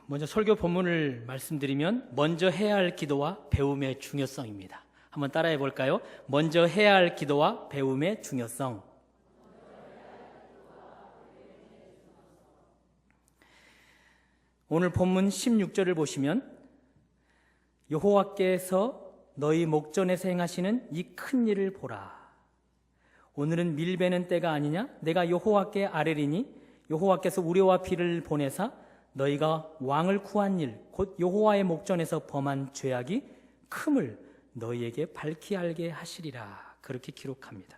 먼저 설교 본문을 말씀드리면 먼저 해야 할 기도와 배움의 중요성입니다. 한번 따라해 볼까요? 먼저 해야 할 기도와 배움의 중요성. 오늘 본문 16절을 보시면 여호와께서 너희 목전에서 행하시는 이 큰 일을 보라. 오늘은 밀베는 때가 아니냐? 내가 여호와께 아뢰리니 여호와께서 우레와 비를 보내사 너희가 왕을 구한 일 곧 여호와의 목전에서 범한 죄악이 큼을 너희에게 밝히 알게 하시리라. 그렇게 기록합니다.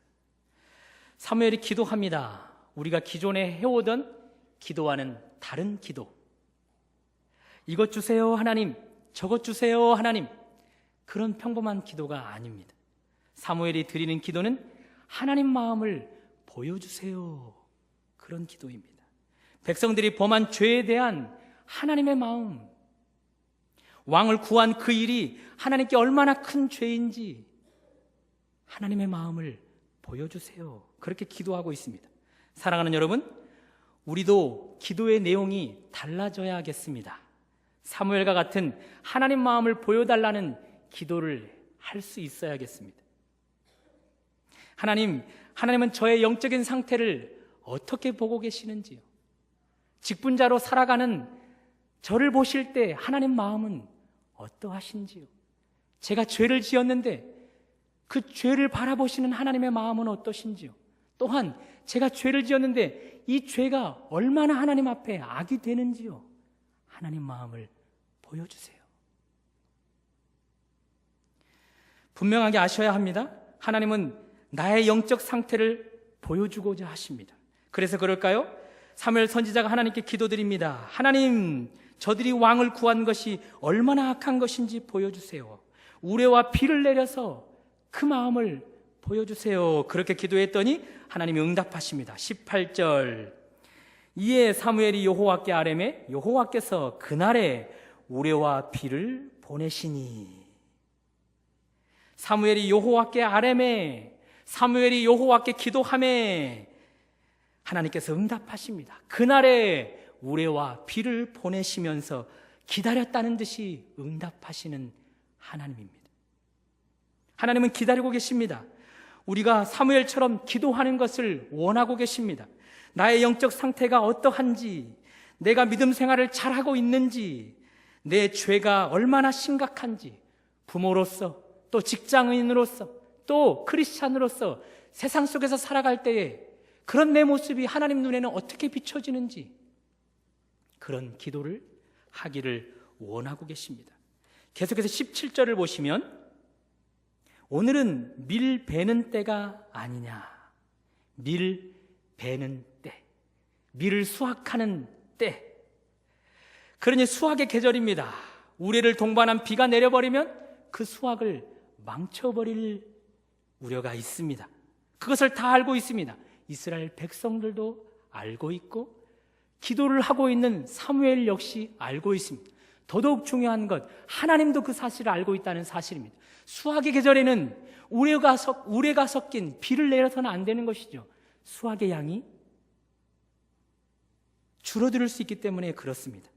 사무엘이 기도합니다. 우리가 기존에 해오던 기도와는 다른 기도. 이것 주세요 하나님, 저것 주세요 하나님, 그런 평범한 기도가 아닙니다. 사무엘이 드리는 기도는 하나님 마음을 보여주세요, 그런 기도입니다. 백성들이 범한 죄에 대한 하나님의 마음, 왕을 구한 그 일이 하나님께 얼마나 큰 죄인지 하나님의 마음을 보여주세요, 그렇게 기도하고 있습니다. 사랑하는 여러분, 우리도 기도의 내용이 달라져야 하겠습니다. 사무엘과 같은 하나님 마음을 보여달라는 기도를 할 수 있어야겠습니다. 하나님은 저의 영적인 상태를 어떻게 보고 계시는지요? 직분자로 살아가는 저를 보실 때 하나님 마음은 어떠하신지요? 제가 죄를 지었는데 그 죄를 바라보시는 하나님의 마음은 어떠신지요? 또한 제가 죄를 지었는데 이 죄가 얼마나 하나님 앞에 악이 되는지요? 하나님 마음을 보여주세요. 분명하게 아셔야 합니다. 하나님은 나의 영적 상태를 보여주고자 하십니다. 그래서 그럴까요? 사무엘 선지자가 하나님께 기도드립니다. 하나님, 저들이 왕을 구한 것이 얼마나 악한 것인지 보여주세요. 우레와 비를 내려서 그 마음을 보여주세요. 그렇게 기도했더니 하나님이 응답하십니다. 18절, 이에 사무엘이 여호와께 아뢰매 여호와께서 그날에 우레와 비를 보내시니. 사무엘이 여호와께 아뢰매, 사무엘이 여호와께 기도하매 하나님께서 응답하십니다. 그날에 우레와 비를 보내시면서 기다렸다는 듯이 응답하시는 하나님입니다. 하나님은 기다리고 계십니다. 우리가 사무엘처럼 기도하는 것을 원하고 계십니다. 나의 영적 상태가 어떠한지, 내가 믿음 생활을 잘하고 있는지, 내 죄가 얼마나 심각한지, 부모로서 또 직장인으로서 또 크리스찬으로서 세상 속에서 살아갈 때에 그런 내 모습이 하나님 눈에는 어떻게 비춰지는지, 그런 기도를 하기를 원하고 계십니다. 계속해서 17절을 보시면 오늘은 밀 베는 때가 아니냐. 밀 베는 때, 밀을 수확하는 때. 그러니 수확의 계절입니다. 우레를 동반한 비가 내려버리면 그 수확을 망쳐버릴 우려가 있습니다. 그것을 다 알고 있습니다. 이스라엘 백성들도 알고 있고 기도를 하고 있는 사무엘 역시 알고 있습니다. 더더욱 중요한 것, 하나님도 그 사실을 알고 있다는 사실입니다. 수확의 계절에는 우레가 섞인 비를 내려서는 안 되는 것이죠. 수확의 양이 줄어들 수 있기 때문에 그렇습니다.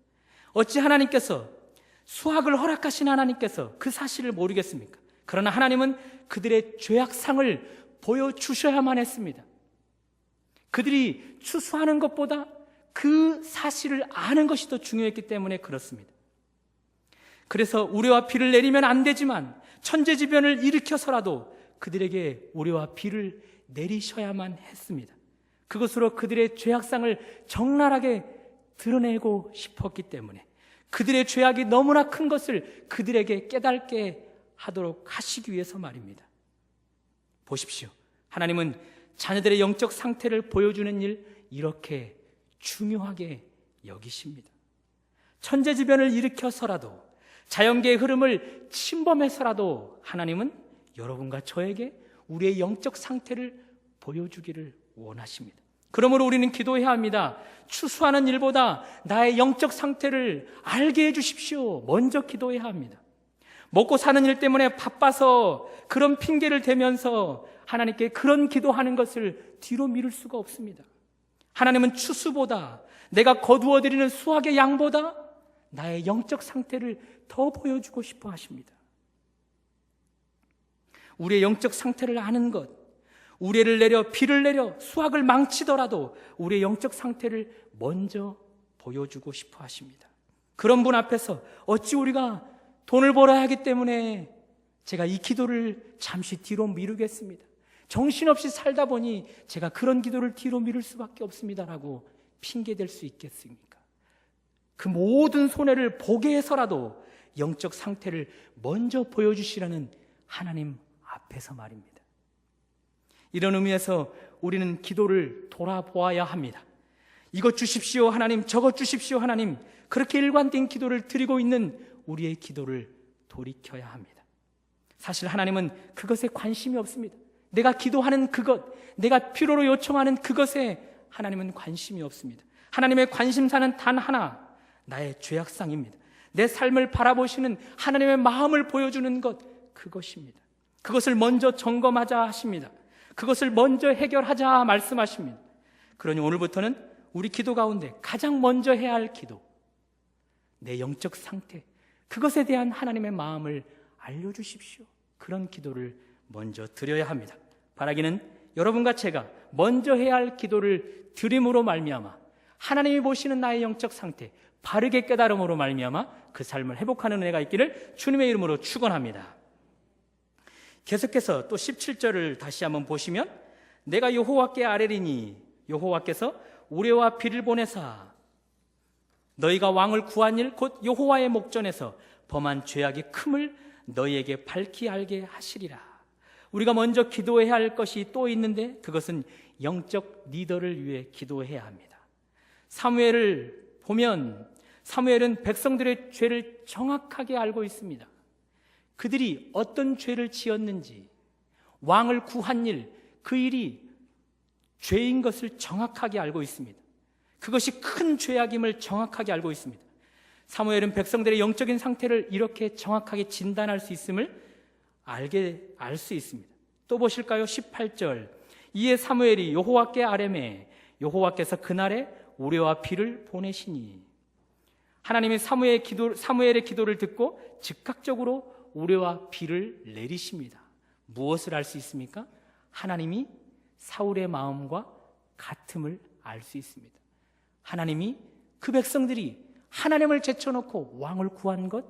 어찌 하나님께서, 수확을 허락하신 하나님께서 그 사실을 모르겠습니까? 그러나 하나님은 그들의 죄악상을 보여주셔야만 했습니다. 그들이 추수하는 것보다 그 사실을 아는 것이 더 중요했기 때문에 그렇습니다. 그래서 우레와 비를 내리면 안 되지만 천재지변을 일으켜서라도 그들에게 우레와 비를 내리셔야만 했습니다. 그것으로 그들의 죄악상을 적나라하게 드러내고 싶었기 때문에, 그들의 죄악이 너무나 큰 것을 그들에게 깨닫게 하도록 하시기 위해서 말입니다. 보십시오. 하나님은 자녀들의 영적 상태를 보여주는 일 이렇게 중요하게 여기십니다. 천재지변을 일으켜서라도, 자연계의 흐름을 침범해서라도 하나님은 여러분과 저에게 우리의 영적 상태를 보여주기를 원하십니다. 그러므로 우리는 기도해야 합니다. 추수하는 일보다 나의 영적 상태를 알게 해주십시오. 먼저 기도해야 합니다. 먹고 사는 일 때문에 바빠서 그런 핑계를 대면서 하나님께 그런 기도하는 것을 뒤로 미룰 수가 없습니다. 하나님은 추수보다, 내가 거두어드리는 수확의 양보다 나의 영적 상태를 더 보여주고 싶어 하십니다. 우리의 영적 상태를 아는 것, 우레를 내려 비를 내려 수확을 망치더라도 우리의 영적 상태를 먼저 보여주고 싶어 하십니다. 그런 분 앞에서 어찌 우리가 돈을 벌어야 하기 때문에 제가 이 기도를 잠시 뒤로 미루겠습니다. 정신없이 살다 보니 제가 그런 기도를 뒤로 미룰 수밖에 없습니다라고 핑계댈 수 있겠습니까? 그 모든 손해를 보게 해서라도 영적 상태를 먼저 보여주시라는 하나님 앞에서 말입니다. 이런 의미에서 우리는 기도를 돌아보아야 합니다. 이것 주십시오 하나님, 저것 주십시오 하나님, 그렇게 일관된 기도를 드리고 있는 우리의 기도를 돌이켜야 합니다. 사실 하나님은 그것에 관심이 없습니다. 내가 기도하는 그것, 내가 필요로 요청하는 그것에 하나님은 관심이 없습니다. 하나님의 관심사는 단 하나, 나의 죄악상입니다. 내 삶을 바라보시는 하나님의 마음을 보여주는 것, 그것입니다. 그것을 먼저 점검하자 하십니다. 그것을 먼저 해결하자 말씀하십니다. 그러니 오늘부터는 우리 기도 가운데 가장 먼저 해야 할 기도, 내 영적 상태, 그것에 대한 하나님의 마음을 알려주십시오. 그런 기도를 먼저 드려야 합니다. 바라기는 여러분과 제가 먼저 해야 할 기도를 드림으로 말미암아 하나님이 보시는 나의 영적 상태, 바르게 깨달음으로 말미암아 그 삶을 회복하는 은혜가 있기를 주님의 이름으로 축원합니다. 계속해서 또 17절을 다시 한번 보시면, 내가 여호와께 아뢰리니 여호와께서 우레와 비를 보내사 너희가 왕을 구한 일 곧 여호와의 목전에서 범한 죄악의 큼을 너희에게 밝히 알게 하시리라. 우리가 먼저 기도해야 할 것이 또 있는데 그것은 영적 리더를 위해 기도해야 합니다. 사무엘을 보면 사무엘은 백성들의 죄를 정확하게 알고 있습니다. 그들이 어떤 죄를 지었는지, 왕을 구한 일, 그 일이 죄인 것을 정확하게 알고 있습니다. 그것이 큰 죄악임을 정확하게 알고 있습니다. 사무엘은 백성들의 영적인 상태를 이렇게 정확하게 진단할 수 있음을 알 수 있습니다. 또 보실까요? 18절. 이에 사무엘이 여호와께 아뢰매 여호와께서 그날에 우레와 비를 보내시니. 하나님이 사무엘의 기도를 듣고 즉각적으로 우레와 비를 내리십니다. 무엇을 알 수 있습니까? 하나님이 사울의 마음과 같음을 알 수 있습니다. 하나님이 그 백성들이 하나님을 제쳐놓고 왕을 구한 것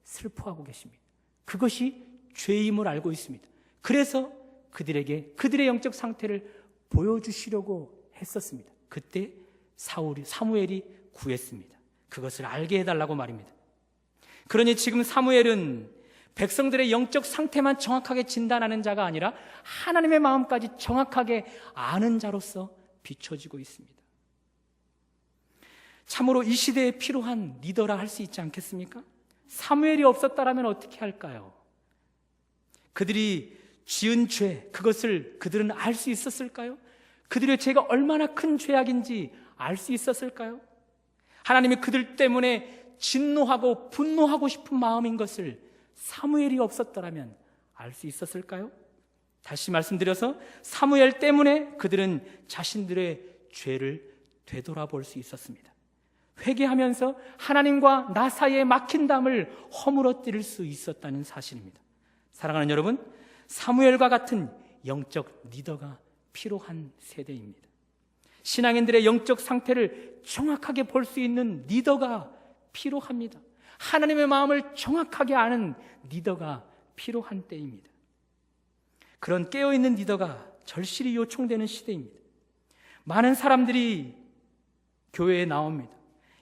슬퍼하고 계십니다. 그것이 죄임을 알고 있습니다. 그래서 그들에게 그들의 영적 상태를 보여주시려고 했었습니다. 그때 사무엘이 구했습니다. 그것을 알게 해달라고 말입니다. 그러니 지금 사무엘은 백성들의 영적 상태만 정확하게 진단하는 자가 아니라 하나님의 마음까지 정확하게 아는 자로서 비춰지고 있습니다. 참으로 이 시대에 필요한 리더라 할 수 있지 않겠습니까? 사무엘이 없었다라면 어떻게 할까요? 그들이 지은 죄, 그것을 그들은 알 수 있었을까요? 그들의 죄가 얼마나 큰 죄악인지 알 수 있었을까요? 하나님이 그들 때문에 진노하고 분노하고 싶은 마음인 것을 사무엘이 없었더라면 알 수 있었을까요? 다시 말씀드려서 사무엘 때문에 그들은 자신들의 죄를 되돌아볼 수 있었습니다. 회개하면서 하나님과 나 사이에 막힌 담을 허물어뜨릴 수 있었다는 사실입니다. 사랑하는 여러분, 사무엘과 같은 영적 리더가 필요한 세대입니다. 신앙인들의 영적 상태를 정확하게 볼 수 있는 리더가 필요합니다. 하나님의 마음을 정확하게 아는 리더가 필요한 때입니다. 그런 깨어있는 리더가 절실히 요청되는 시대입니다. 많은 사람들이 교회에 나옵니다.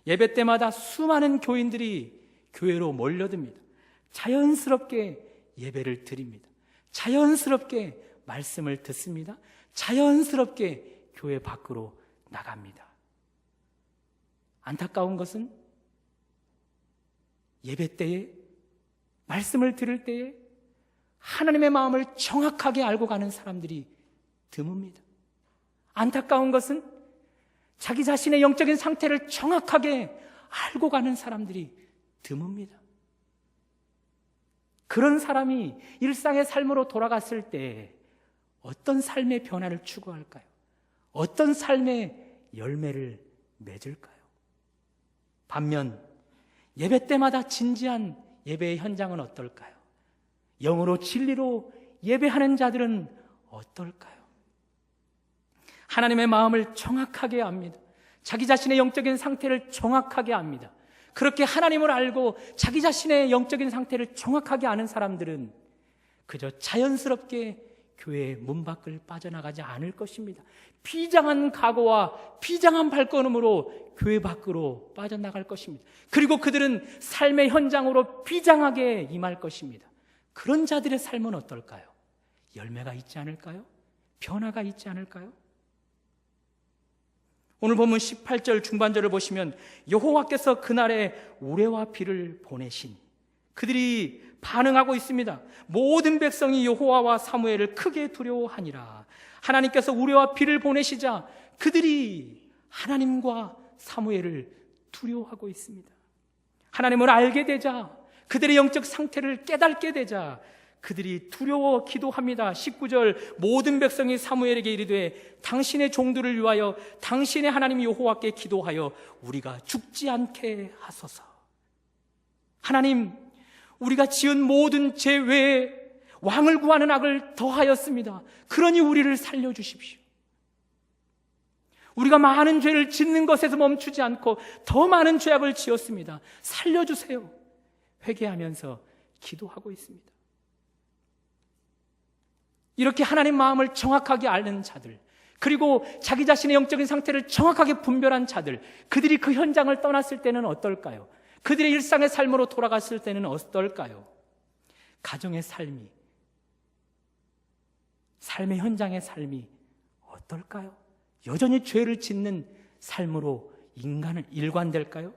예배 때마다 수많은 교인들이 교회로 몰려듭니다. 자연스럽게 예배를 드립니다. 자연스럽게 말씀을 듣습니다. 자연스럽게 교회 밖으로 나갑니다. 안타까운 것은 예배 때에, 말씀을 들을 때에 하나님의 마음을 정확하게 알고 가는 사람들이 드뭅니다. 안타까운 것은 자기 자신의 영적인 상태를 정확하게 알고 가는 사람들이 드뭅니다. 그런 사람이 일상의 삶으로 돌아갔을 때 어떤 삶의 변화를 추구할까요? 어떤 삶의 열매를 맺을까요? 반면 예배 때마다 진지한 예배의 현장은 어떨까요? 영으로 진리로 예배하는 자들은 어떨까요? 하나님의 마음을 정확하게 압니다. 자기 자신의 영적인 상태를 정확하게 압니다. 그렇게 하나님을 알고 자기 자신의 영적인 상태를 정확하게 아는 사람들은 그저 자연스럽게 교회의 문 밖을 빠져나가지 않을 것입니다. 비장한 각오와 비장한 발걸음으로 교회 밖으로 빠져나갈 것입니다. 그리고 그들은 삶의 현장으로 비장하게 임할 것입니다. 그런 자들의 삶은 어떨까요? 열매가 있지 않을까요? 변화가 있지 않을까요? 오늘 본문 18절 중반절을 보시면 여호와께서 그날에 우레와 비를 보내신, 그들이 반응하고 있습니다. 모든 백성이 여호와와 사무엘을 크게 두려워하니라. 하나님께서 우레와 비를 보내시자 그들이 하나님과 사무엘을 두려워하고 있습니다. 하나님을 알게 되자, 그들의 영적 상태를 깨닫게 되자 그들이 두려워 기도합니다. 19절 모든 백성이 사무엘에게 이르되 당신의 종들을 위하여 당신의 하나님 여호와께 기도하여 우리가 죽지 않게 하소서. 하나님, 우리가 지은 모든 죄 외에 왕을 구하는 악을 더하였습니다. 그러니 우리를 살려주십시오. 우리가 많은 죄를 짓는 것에서 멈추지 않고 더 많은 죄악을 지었습니다. 살려주세요. 회개하면서 기도하고 있습니다. 이렇게 하나님 마음을 정확하게 아는 자들, 그리고 자기 자신의 영적인 상태를 정확하게 분별한 자들, 그들이 그 현장을 떠났을 때는 어떨까요? 그들의 일상의 삶으로 돌아갔을 때는 어떨까요? 가정의 삶이, 삶의 현장의 삶이 어떨까요? 여전히 죄를 짓는 삶으로 인간을 일관될까요?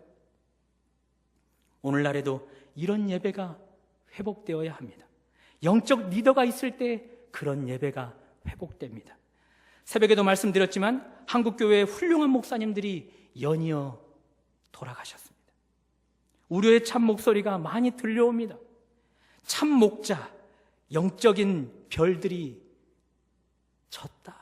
오늘날에도 이런 예배가 회복되어야 합니다. 영적 리더가 있을 때 그런 예배가 회복됩니다. 새벽에도 말씀드렸지만 한국교회의 훌륭한 목사님들이 연이어 돌아가셨습니다. 우려의 참 목소리가 많이 들려옵니다. 참 목자, 영적인 별들이 졌다.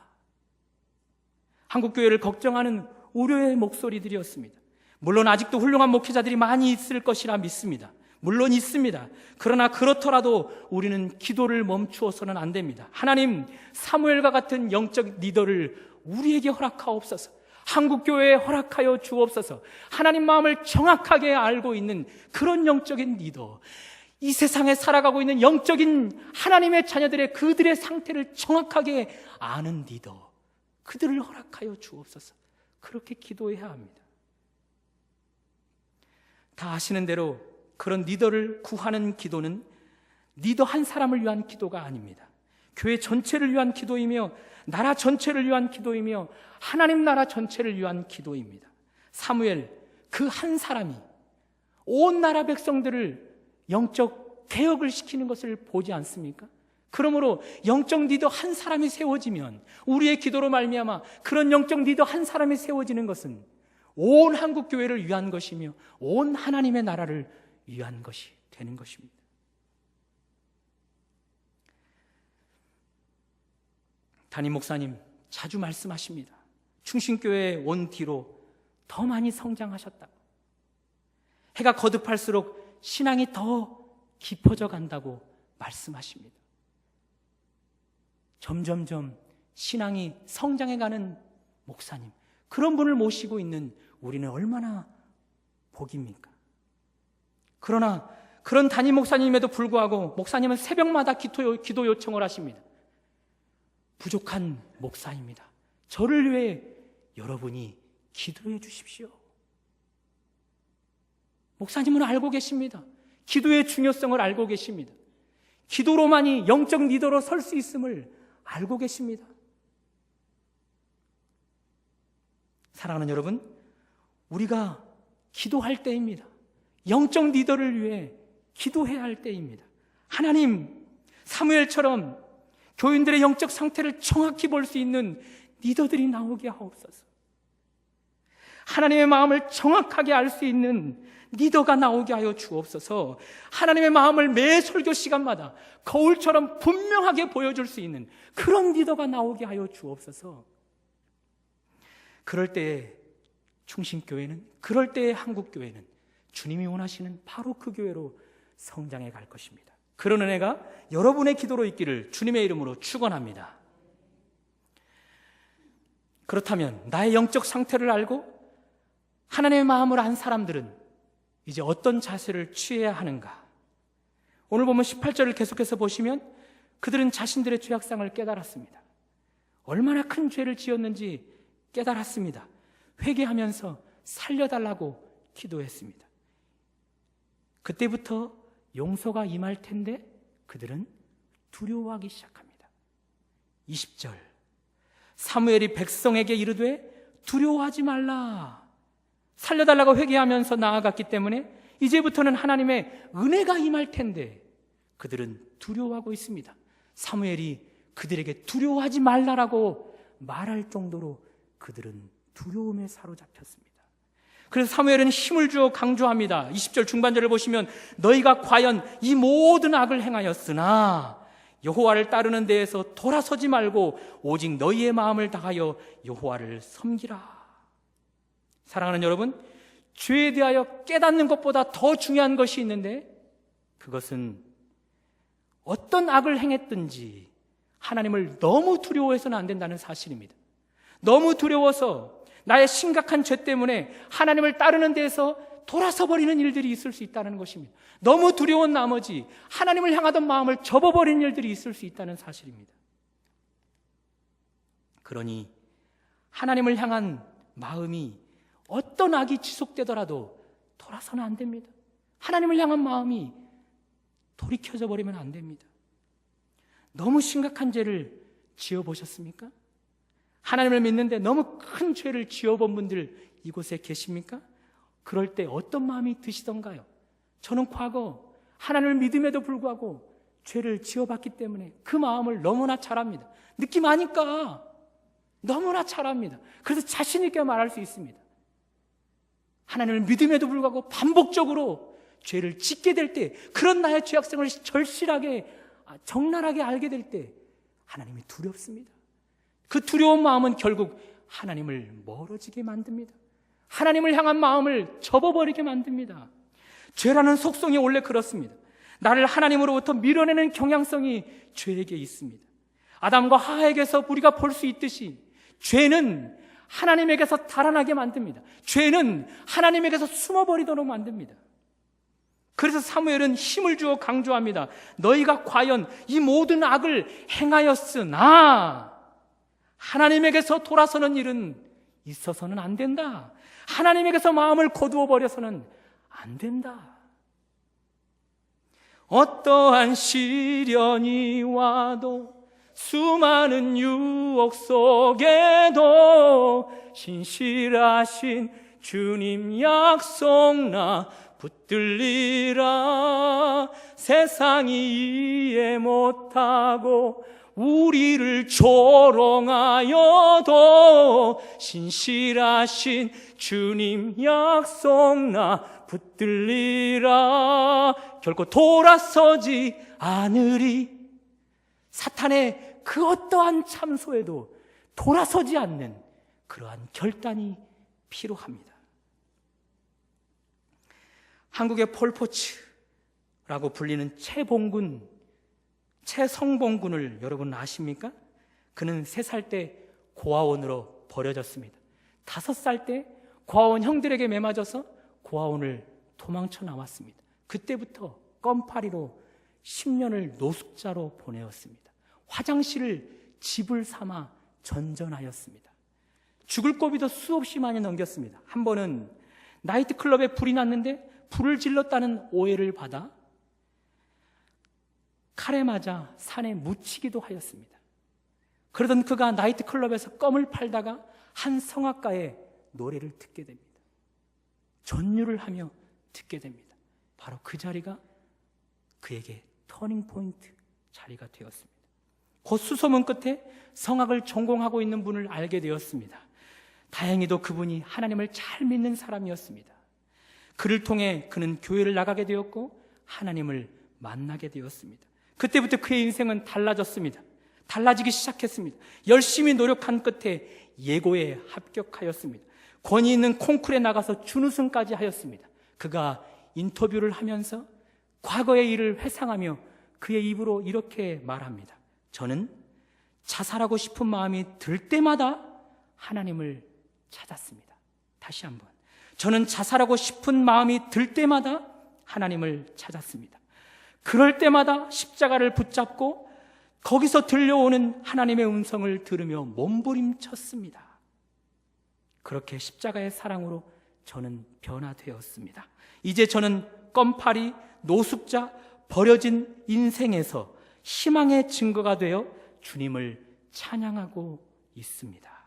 한국교회를 걱정하는 우려의 목소리들이었습니다. 물론 아직도 훌륭한 목회자들이 많이 있을 것이라 믿습니다. 물론 있습니다. 그러나 그렇더라도 우리는 기도를 멈추어서는 안 됩니다. 하나님, 사무엘과 같은 영적 리더를 우리에게 허락하옵소서. 한국교회에 허락하여 주옵소서. 하나님 마음을 정확하게 알고 있는 그런 영적인 리더, 이 세상에 살아가고 있는 영적인 하나님의 자녀들의 그들의 상태를 정확하게 아는 리더, 그들을 허락하여 주옵소서. 그렇게 기도해야 합니다. 다 아시는 대로 그런 리더를 구하는 기도는 리더 한 사람을 위한 기도가 아닙니다. 교회 전체를 위한 기도이며 나라 전체를 위한 기도이며 하나님 나라 전체를 위한 기도입니다. 사무엘, 그 한 사람이 온 나라 백성들을 영적 개혁을 시키는 것을 보지 않습니까? 그러므로 영적 리더 한 사람이 세워지면, 우리의 기도로 말미암아 그런 영적 리더 한 사람이 세워지는 것은 온 한국교회를 위한 것이며 온 하나님의 나라를 위한 것이 되는 것입니다. 담임 목사님 자주 말씀하십니다. 충신교회에 온 뒤로 더 많이 성장하셨다고, 해가 거듭할수록 신앙이 더 깊어져 간다고 말씀하십니다. 점점점 신앙이 성장해가는 목사님, 그런 분을 모시고 있는 우리는 얼마나 복입니까? 그러나 그런 담임 목사님에도 불구하고 목사님은 새벽마다 기도 요청을 하십니다. 부족한 목사입니다. 저를 위해 여러분이 기도해 주십시오. 목사님은 알고 계십니다. 기도의 중요성을 알고 계십니다. 기도로만이 영적 리더로 설 수 있음을 알고 계십니다. 사랑하는 여러분, 우리가 기도할 때입니다. 영적 리더를 위해 기도해야 할 때입니다. 하나님, 사무엘처럼 교인들의 영적 상태를 정확히 볼 수 있는 리더들이 나오게 하옵소서. 하나님의 마음을 정확하게 알 수 있는 리더가 나오게 하여 주옵소서. 하나님의 마음을 매 설교 시간마다 거울처럼 분명하게 보여줄 수 있는 그런 리더가 나오게 하여 주옵소서. 그럴 때에 충신교회는, 그럴 때에 한국교회는 주님이 원하시는 바로 그 교회로 성장해 갈 것입니다. 그런 은혜가 여러분의 기도로 있기를 주님의 이름으로 축원합니다. 그렇다면 나의 영적 상태를 알고 하나님의 마음을 안 사람들은 이제 어떤 자세를 취해야 하는가? 오늘 보면 18절을 계속해서 보시면 그들은 자신들의 죄악상을 깨달았습니다. 얼마나 큰 죄를 지었는지 깨달았습니다. 회개하면서 살려달라고 기도했습니다. 그때부터 용서가 임할 텐데 그들은 두려워하기 시작합니다. 20절, 사무엘이 백성에게 이르되 두려워하지 말라. 살려달라고 회개하면서 나아갔기 때문에 이제부터는 하나님의 은혜가 임할 텐데 그들은 두려워하고 있습니다. 사무엘이 그들에게 두려워하지 말라라고 말할 정도로 그들은 두려움에 사로잡혔습니다. 그래서 사무엘은 힘을 주어 강조합니다. 20절 중반절을 보시면 너희가 과연 이 모든 악을 행하였으나 여호와를 따르는 데에서 돌아서지 말고 오직 너희의 마음을 다하여 여호와를 섬기라. 사랑하는 여러분, 죄에 대하여 깨닫는 것보다 더 중요한 것이 있는데 그것은 어떤 악을 행했든지 하나님을 너무 두려워해서는 안 된다는 사실입니다. 너무 두려워서 나의 심각한 죄 때문에 하나님을 따르는 데에서 돌아서 버리는 일들이 있을 수 있다는 것입니다. 너무 두려운 나머지 하나님을 향하던 마음을 접어버리는 일들이 있을 수 있다는 사실입니다. 그러니 하나님을 향한 마음이 어떤 악이 지속되더라도 돌아서는 안 됩니다. 하나님을 향한 마음이 돌이켜져 버리면 안 됩니다. 너무 심각한 죄를 지어보셨습니까? 하나님을 믿는데 너무 큰 죄를 지어본 분들 이곳에 계십니까? 그럴 때 어떤 마음이 드시던가요? 저는 과거 하나님을 믿음에도 불구하고 죄를 지어봤기 때문에 그 마음을 너무나 잘 압니다. 느낌 아니까 너무나 잘 압니다. 그래서 자신 있게 말할 수 있습니다. 하나님을 믿음에도 불구하고 반복적으로 죄를 짓게 될 때, 그런 나의 죄악성을 절실하게 적나라하게 알게 될 때 하나님이 두렵습니다. 그 두려운 마음은 결국 하나님을 멀어지게 만듭니다. 하나님을 향한 마음을 접어버리게 만듭니다. 죄라는 속성이 원래 그렇습니다. 나를 하나님으로부터 밀어내는 경향성이 죄에게 있습니다. 아담과 하와에게서 우리가 볼 수 있듯이 죄는 하나님에게서 달아나게 만듭니다. 죄는 하나님에게서 숨어버리도록 만듭니다. 그래서 사무엘은 힘을 주어 강조합니다. 너희가 과연 이 모든 악을 행하였으나 하나님에게서 돌아서는 일은 있어서는 안 된다. 하나님에게서 마음을 거두어 버려서는 안 된다. 어떠한 시련이 와도 수많은 유혹 속에도 신실하신 주님 약속 나 붙들리라. 세상이 이해 못하고 우리를 조롱하여도 신실하신 주님 약속 나 붙들리라. 결코 돌아서지 않으리. 사탄의 그 어떠한 참소에도 돌아서지 않는 그러한 결단이 필요합니다. 한국의 폴포츠라고 불리는 최성봉군을 여러분 아십니까? 그는 3살 때 고아원으로 버려졌습니다. 5살 때 고아원 형들에게 매맞아서 고아원을 도망쳐 나왔습니다. 그때부터 껌파리로 10년을 노숙자로 보내었습니다. 화장실을 집을 삼아 전전하였습니다. 죽을 고비도 수없이 많이 넘겼습니다. 한 번은 나이트클럽에 불이 났는데 불을 질렀다는 오해를 받아 칼에 맞아 산에 묻히기도 하였습니다. 그러던 그가 나이트클럽에서 껌을 팔다가 한 성악가의 노래를 듣게 됩니다. 전율을 하며 듣게 됩니다. 바로 그 자리가 그에게 터닝포인트 자리가 되었습니다. 곧 수소문 끝에 성악을 전공하고 있는 분을 알게 되었습니다. 다행히도 그분이 하나님을 잘 믿는 사람이었습니다. 그를 통해 그는 교회를 나가게 되었고 하나님을 만나게 되었습니다. 그때부터 그의 인생은 달라졌습니다. 달라지기 시작했습니다. 열심히 노력한 끝에 예고에 합격하였습니다. 권위 있는 콩쿠르에 나가서 준우승까지 하였습니다. 그가 인터뷰를 하면서 과거의 일을 회상하며 그의 입으로 이렇게 말합니다. 저는 자살하고 싶은 마음이 들 때마다 하나님을 찾았습니다. 다시 한번. 저는 자살하고 싶은 마음이 들 때마다 하나님을 찾았습니다. 그럴 때마다 십자가를 붙잡고 거기서 들려오는 하나님의 음성을 들으며 몸부림쳤습니다. 그렇게 십자가의 사랑으로 저는 변화되었습니다. 이제 저는 껌파리, 노숙자, 버려진 인생에서 희망의 증거가 되어 주님을 찬양하고 있습니다.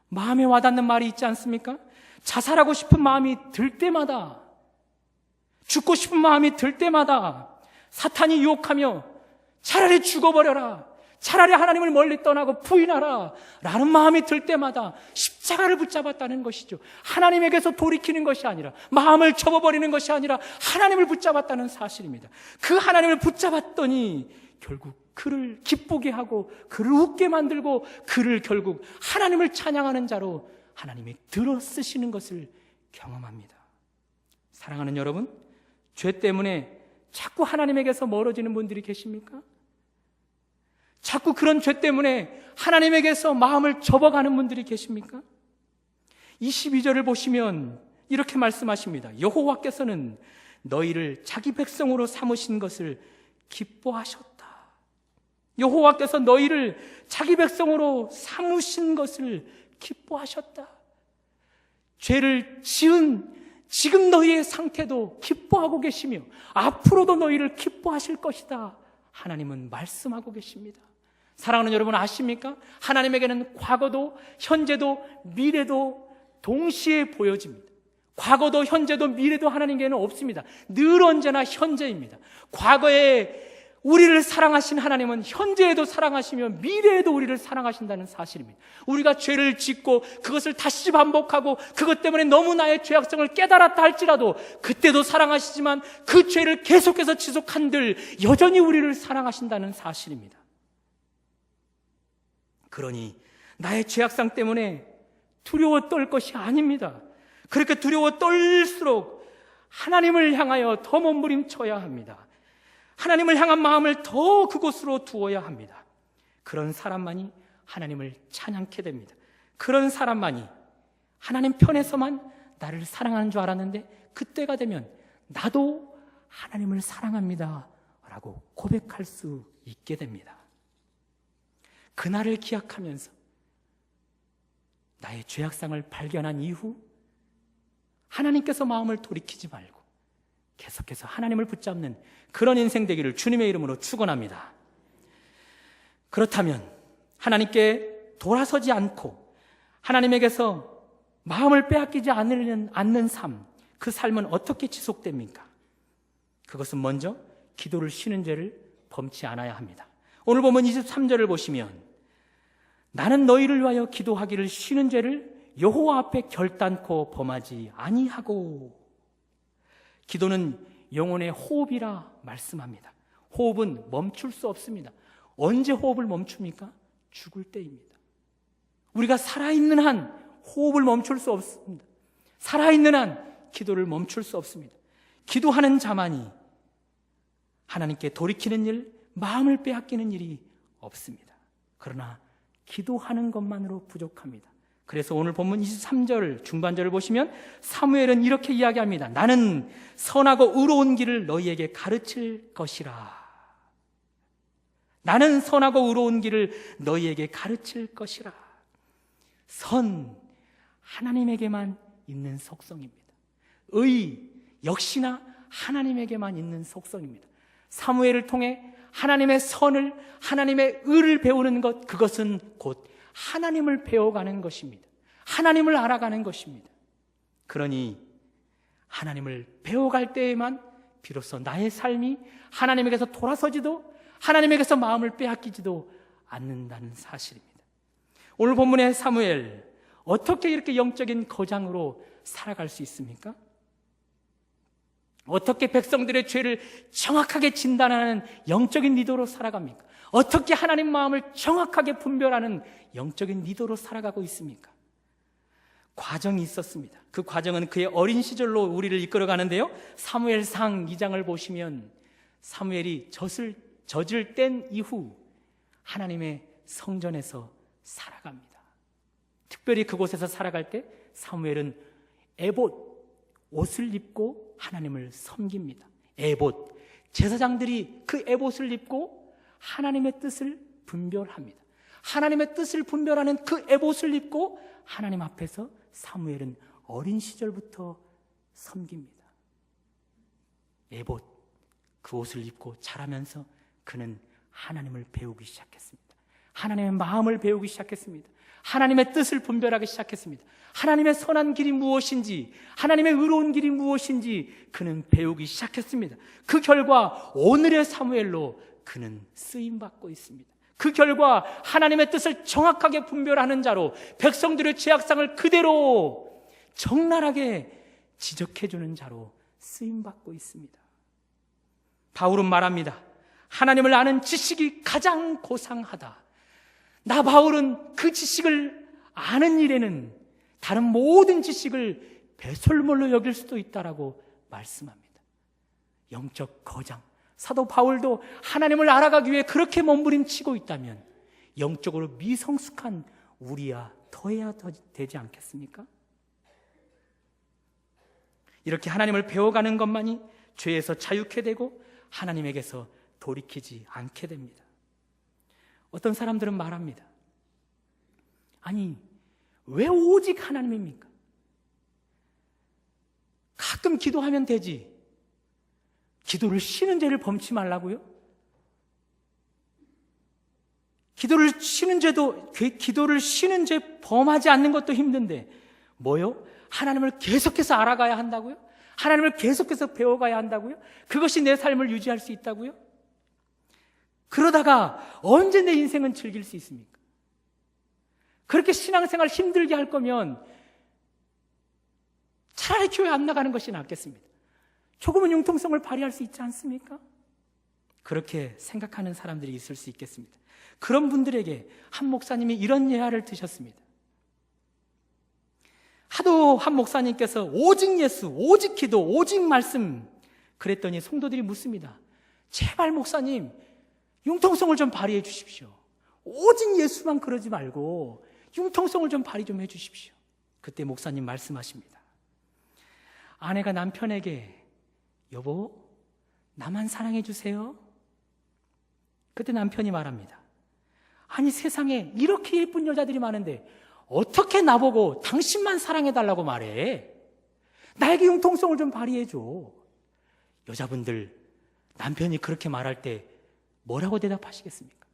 마음에 와닿는 말이 있지 않습니까? 자살하고 싶은 마음이 들 때마다, 죽고 싶은 마음이 들 때마다 사탄이 유혹하며 차라리 죽어버려라, 차라리 하나님을 멀리 떠나고 부인하라 라는 마음이 들 때마다 십자가를 붙잡았다는 것이죠. 하나님에게서 돌이키는 것이 아니라, 마음을 접어버리는 것이 아니라 하나님을 붙잡았다는 사실입니다. 그 하나님을 붙잡았더니 결국 그를 기쁘게 하고 그를 웃게 만들고 그를 결국 하나님을 찬양하는 자로 하나님이 들어쓰시는 것을 경험합니다. 사랑하는 여러분, 죄 때문에 자꾸 하나님에게서 멀어지는 분들이 계십니까? 자꾸 그런 죄 때문에 하나님에게서 마음을 접어가는 분들이 계십니까? 22절을 보시면 이렇게 말씀하십니다. 여호와께서는 너희를 자기 백성으로 삼으신 것을 기뻐하셨다. 여호와께서 너희를 자기 백성으로 삼으신 것을 기뻐하셨다. 죄를 지은 지금 너희의 상태도 기뻐하고 계시며 앞으로도 너희를 기뻐하실 것이다. 하나님은 말씀하고 계십니다. 사랑하는 여러분, 아십니까? 하나님에게는 과거도 현재도 미래도 동시에 보여집니다. 과거도 현재도 미래도 하나님께는 없습니다. 늘 언제나 현재입니다. 과거에 우리를 사랑하신 하나님은 현재에도 사랑하시며 미래에도 우리를 사랑하신다는 사실입니다. 우리가 죄를 짓고 그것을 다시 반복하고 그것 때문에 너무 나의 죄악성을 깨달았다 할지라도 그때도 사랑하시지만 그 죄를 계속해서 지속한들 여전히 우리를 사랑하신다는 사실입니다. 그러니 나의 죄악성 때문에 두려워 떨 것이 아닙니다. 그렇게 두려워 떨수록 하나님을 향하여 더 몸부림쳐야 합니다. 하나님을 향한 마음을 더 그곳으로 두어야 합니다. 그런 사람만이 하나님을 찬양케 됩니다. 그런 사람만이 하나님 편에서만 나를 사랑하는 줄 알았는데 그때가 되면 나도 하나님을 사랑합니다 라고 고백할 수 있게 됩니다. 그날을 기약하면서 나의 죄악상을 발견한 이후 하나님께서 마음을 돌이키지 말고 계속해서 하나님을 붙잡는 그런 인생 되기를 주님의 이름으로 축원합니다. 그렇다면 하나님께 돌아서지 않고 하나님에게서 마음을 빼앗기지 않는 삶, 그 삶은 어떻게 지속됩니까? 그것은 먼저 기도를 쉬는 죄를 범치 않아야 합니다. 오늘 보면 23절을 보시면 나는 너희를 위하여 기도하기를 쉬는 죄를 여호와 앞에 결단코 범하지 아니하고. 기도는 영혼의 호흡이라 말씀합니다. 호흡은 멈출 수 없습니다. 언제 호흡을 멈춥니까? 죽을 때입니다. 우리가 살아있는 한 호흡을 멈출 수 없습니다. 살아있는 한 기도를 멈출 수 없습니다. 기도하는 자만이 하나님께 돌이키는 일, 마음을 빼앗기는 일이 없습니다. 그러나 기도하는 것만으로 부족합니다. 그래서 오늘 본문 23절 중반절을 보시면 사무엘은 이렇게 이야기합니다. 나는 선하고 의로운 길을 너희에게 가르칠 것이라. 나는 선하고 의로운 길을 너희에게 가르칠 것이라. 선, 하나님에게만 있는 속성입니다. 의, 역시나 하나님에게만 있는 속성입니다. 사무엘을 통해 하나님의 선을, 하나님의 의를 배우는 것, 그것은 곧 하나님을 배워가는 것입니다. 하나님을 알아가는 것입니다. 그러니 하나님을 배워갈 때에만 비로소 나의 삶이 하나님에게서 돌아서지도 하나님에게서 마음을 빼앗기지도 않는다는 사실입니다. 오늘 본문의 사무엘, 어떻게 이렇게 영적인 거장으로 살아갈 수 있습니까? 어떻게 백성들의 죄를 정확하게 진단하는 영적인 리더로 살아갑니까? 어떻게 하나님 마음을 정확하게 분별하는 영적인 리더로 살아가고 있습니까? 과정이 있었습니다. 그 과정은 그의 어린 시절로 우리를 이끌어 가는데요, 사무엘상 2장을 보시면 사무엘이 젖을 뗀 이후 하나님의 성전에서 살아갑니다. 특별히 그곳에서 살아갈 때 사무엘은 에봇, 옷을 입고 하나님을 섬깁니다. 에봇, 제사장들이 그 에봇을 입고 하나님의 뜻을 분별합니다. 하나님의 뜻을 분별하는 그 에봇을 입고 하나님 앞에서 사무엘은 어린 시절부터 섬깁니다. 에봇, 그 옷을 입고 자라면서 그는 하나님을 배우기 시작했습니다. 하나님의 마음을 배우기 시작했습니다. 하나님의 뜻을 분별하기 시작했습니다. 하나님의 선한 길이 무엇인지, 하나님의 의로운 길이 무엇인지 그는 배우기 시작했습니다. 그 결과 오늘의 사무엘로 그는 쓰임받고 있습니다. 그 결과 하나님의 뜻을 정확하게 분별하는 자로 백성들의 죄악상을 그대로 적나라하게 지적해주는 자로 쓰임받고 있습니다. 바울은 말합니다. 하나님을 아는 지식이 가장 고상하다. 나 바울은 그 지식을 아는 일에는 다른 모든 지식을 배설물로 여길 수도 있다라고 말씀합니다. 영적 거장 사도 바울도 하나님을 알아가기 위해 그렇게 몸부림치고 있다면 영적으로 미성숙한 우리야 더해야 되지 않겠습니까? 이렇게 하나님을 배워가는 것만이 죄에서 자유케 되고 하나님에게서 돌이키지 않게 됩니다. 어떤 사람들은 말합니다. 아니, 왜 오직 하나님입니까? 가끔 기도하면 되지. 기도를 쉬는 죄를 범치 말라고요? 기도를 쉬는 죄 범하지 않는 것도 힘든데 뭐요? 하나님을 계속해서 알아가야 한다고요? 하나님을 계속해서 배워가야 한다고요? 그것이 내 삶을 유지할 수 있다고요? 그러다가 언제 내 인생은 즐길 수 있습니까? 그렇게 신앙생활 힘들게 할 거면 차라리 교회 안 나가는 것이 낫겠습니다. 조금은 융통성을 발휘할 수 있지 않습니까? 그렇게 생각하는 사람들이 있을 수 있겠습니다. 그런 분들에게 한 목사님이 이런 예화를 드셨습니다. 하도 한 목사님께서 오직 예수, 오직 기도, 오직 말씀 그랬더니 성도들이 묻습니다. 제발 목사님 융통성을 좀 발휘해 주십시오. 오직 예수만 그러지 말고 융통성을 좀 발휘 좀 해 주십시오. 그때 목사님 말씀하십니다. 아내가 남편에게 여보, 나만 사랑해 주세요. 그때 남편이 말합니다. 아니 세상에 이렇게 예쁜 여자들이 많은데 어떻게 나보고 당신만 사랑해달라고 말해? 나에게 융통성을 좀 발휘해줘. 여자분들 남편이 그렇게 말할 때 뭐라고 대답하시겠습니까?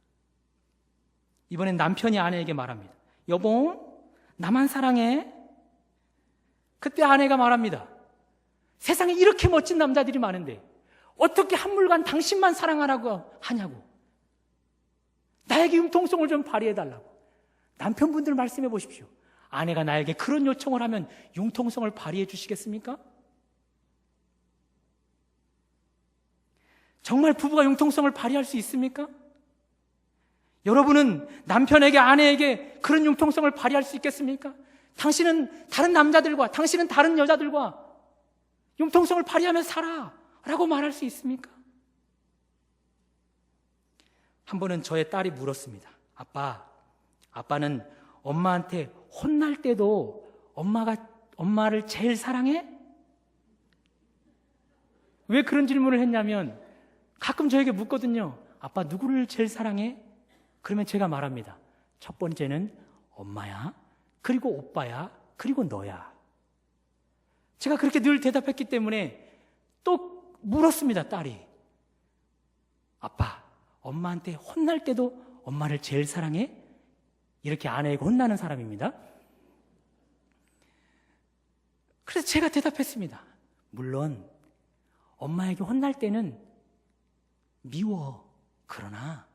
이번엔 남편이 아내에게 말합니다. 여보, 나만 사랑해? 그때 아내가 말합니다. 세상에 이렇게 멋진 남자들이 많은데 어떻게 한물간 당신만 사랑하라고 하냐고. 나에게 융통성을 좀 발휘해달라고. 남편분들 말씀해 보십시오. 아내가 나에게 그런 요청을 하면 융통성을 발휘해 주시겠습니까? 정말 부부가 융통성을 발휘할 수 있습니까? 여러분은 남편에게 아내에게 그런 융통성을 발휘할 수 있겠습니까? 당신은 다른 남자들과 당신은 다른 여자들과 융통성을 발휘하며 살아 라고 말할 수 있습니까? 한 번은 저의 딸이 물었습니다. 아빠는 엄마한테 혼날 때도 엄마를 제일 사랑해? 왜 그런 질문을 했냐면 가끔 저에게 묻거든요. 아빠 누구를 제일 사랑해? 그러면 제가 말합니다. 첫 번째는 엄마야, 그리고 오빠야, 그리고 너야. 제가 그렇게 늘 대답했기 때문에 또 물었습니다, 딸이. 아빠, 엄마한테 혼날 때도 엄마를 제일 사랑해? 이렇게 아내에게 혼나는 사람입니다. 그래서 제가 대답했습니다. 물론 엄마에게 혼날 때는 미워. 그러나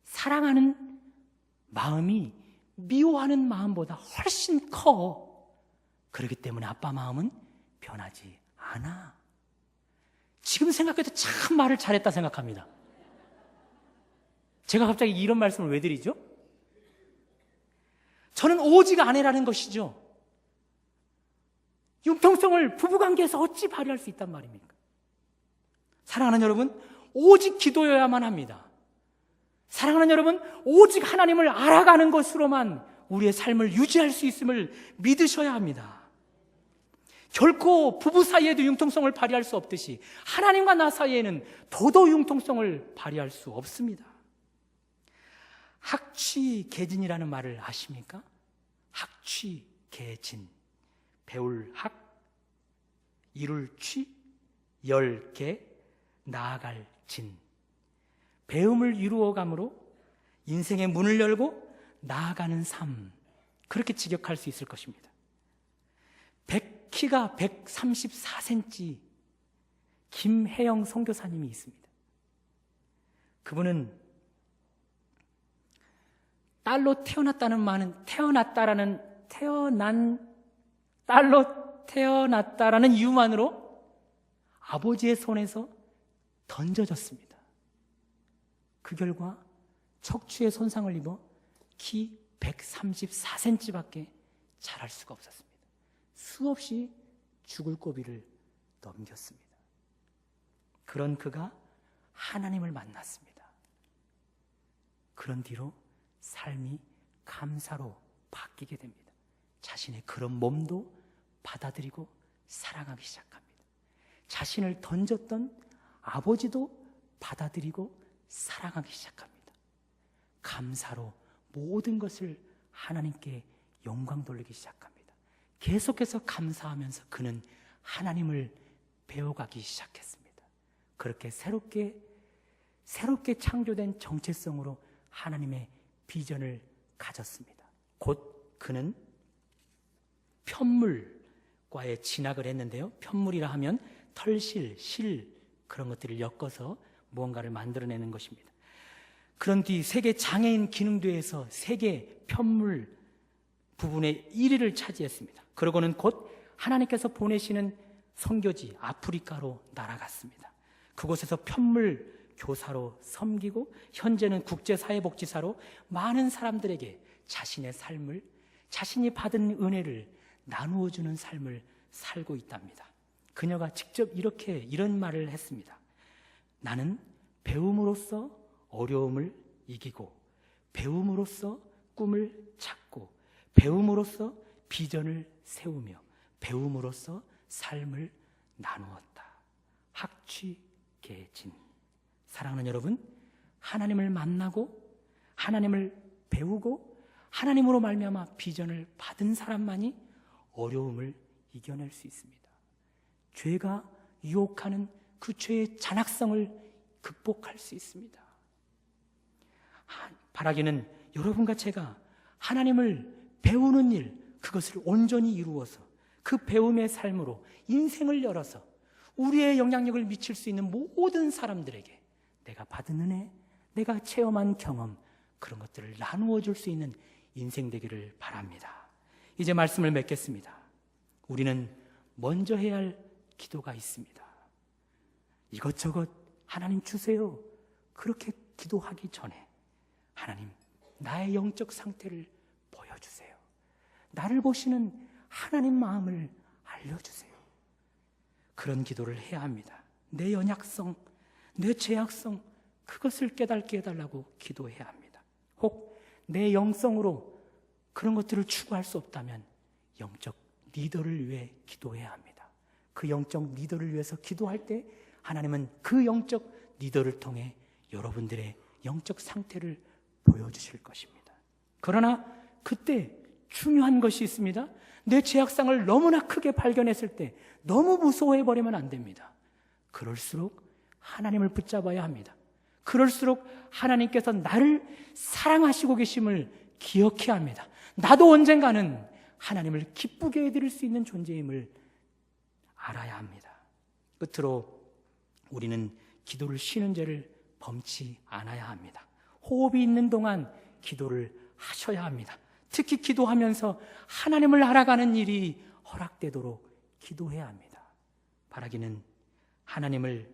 사랑하는 마음이 미워하는 마음보다 훨씬 커. 그렇기 때문에 아빠 마음은 변하지 않아. 지금 생각해도 참 말을 잘했다 생각합니다. 제가 갑자기 이런 말씀을 왜 드리죠? 저는 오직 아내라는 것이죠. 융통성을 부부관계에서 어찌 발휘할 수 있단 말입니까? 사랑하는 여러분, 오직 기도여야만 합니다. 사랑하는 여러분, 오직 하나님을 알아가는 것으로만 우리의 삶을 유지할 수 있음을 믿으셔야 합니다. 결코 부부 사이에도 융통성을 발휘할 수 없듯이 하나님과 나 사이에는 더더 융통성을 발휘할 수 없습니다. 학취계진이라는 말을 아십니까? 학취계진. 배울 학, 이룰 취, 열계, 나아갈 진. 배움을 이루어감으로 인생의 문을 열고 나아가는 삶, 그렇게 직역할 수 있을 것입니다. 키가 134cm 김혜영 선교사님이 있습니다. 그분은 딸로 태어났다는 말은 딸로 태어났다라는 이유만으로 아버지의 손에서 던져졌습니다. 그 결과 척추에 손상을 입어 키 134cm밖에 자랄 수가 없었습니다. 수없이 죽을 고비를 넘겼습니다. 그런 그가 하나님을 만났습니다. 그런 뒤로 삶이 감사로 바뀌게 됩니다. 자신의 그런 몸도 받아들이고 사랑하기 시작합니다. 자신을 던졌던 아버지도 받아들이고 사랑하기 시작합니다. 감사로 모든 것을 하나님께 영광 돌리기 시작합니다. 계속해서 감사하면서 그는 하나님을 배워가기 시작했습니다. 그렇게 새롭게 창조된 정체성으로 하나님의 비전을 가졌습니다. 곧 그는 편물과에 진학을 했는데요. 편물이라 하면 털실, 실 그런 것들을 엮어서 무언가를 만들어내는 것입니다. 그런 뒤 세계 장애인 기능대회에서 세계 편물 부분의 1위를 차지했습니다. 그러고는 곧 하나님께서 보내시는 선교지 아프리카로 날아갔습니다. 그곳에서 편물 교사로 섬기고 현재는 국제사회복지사로 많은 사람들에게 자신의 삶을, 자신이 받은 은혜를 나누어주는 삶을 살고 있답니다. 그녀가 직접 이런 말을 했습니다. 나는 배움으로써 어려움을 이기고, 배움으로써 꿈을 찾고, 배움으로써 비전을 세우며, 배움으로써 삶을 나누었다. 학취계진. 사랑하는 여러분, 하나님을 만나고 하나님을 배우고 하나님으로 말미암아 비전을 받은 사람만이 어려움을 이겨낼 수 있습니다. 죄가 유혹하는 그 죄의 잔악성을 극복할 수 있습니다. 바라기는 여러분과 제가 하나님을 배우는 일, 그것을 온전히 이루어서 그 배움의 삶으로 인생을 열어서 우리의 영향력을 미칠 수 있는 모든 사람들에게 내가 받은 은혜, 내가 체험한 경험, 그런 것들을 나누어 줄 수 있는 인생 되기를 바랍니다. 이제 말씀을 맺겠습니다. 우리는 먼저 해야 할 기도가 있습니다. 이것저것 하나님 주세요. 그렇게 기도하기 전에 하나님, 나의 영적 상태를 보여주세요. 나를 보시는 하나님 마음을 알려주세요. 그런 기도를 해야 합니다. 내 연약성, 내 죄악성, 그것을 깨닫게 해달라고 기도해야 합니다. 혹 내 영성으로 그런 것들을 추구할 수 없다면 영적 리더를 위해 기도해야 합니다. 그 영적 리더를 위해서 기도할 때 하나님은 그 영적 리더를 통해 여러분들의 영적 상태를 보여주실 것입니다. 그러나 그때 중요한 것이 있습니다. 내 죄악상을 너무나 크게 발견했을 때 너무 무서워해버리면 안 됩니다. 그럴수록 하나님을 붙잡아야 합니다. 그럴수록 하나님께서 나를 사랑하시고 계심을 기억해야 합니다. 나도 언젠가는 하나님을 기쁘게 해드릴 수 있는 존재임을 알아야 합니다. 끝으로 우리는 기도를 쉬는 죄를 범치 않아야 합니다. 호흡이 있는 동안 기도를 하셔야 합니다. 특히 기도하면서 하나님을 알아가는 일이 허락되도록 기도해야 합니다. 바라기는 하나님을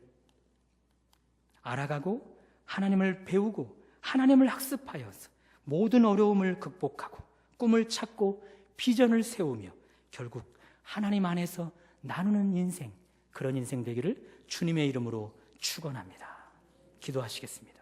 알아가고 하나님을 배우고 하나님을 학습하여서 모든 어려움을 극복하고 꿈을 찾고 비전을 세우며 결국 하나님 안에서 나누는 인생, 그런 인생 되기를 주님의 이름으로 축원합니다. 기도하시겠습니다.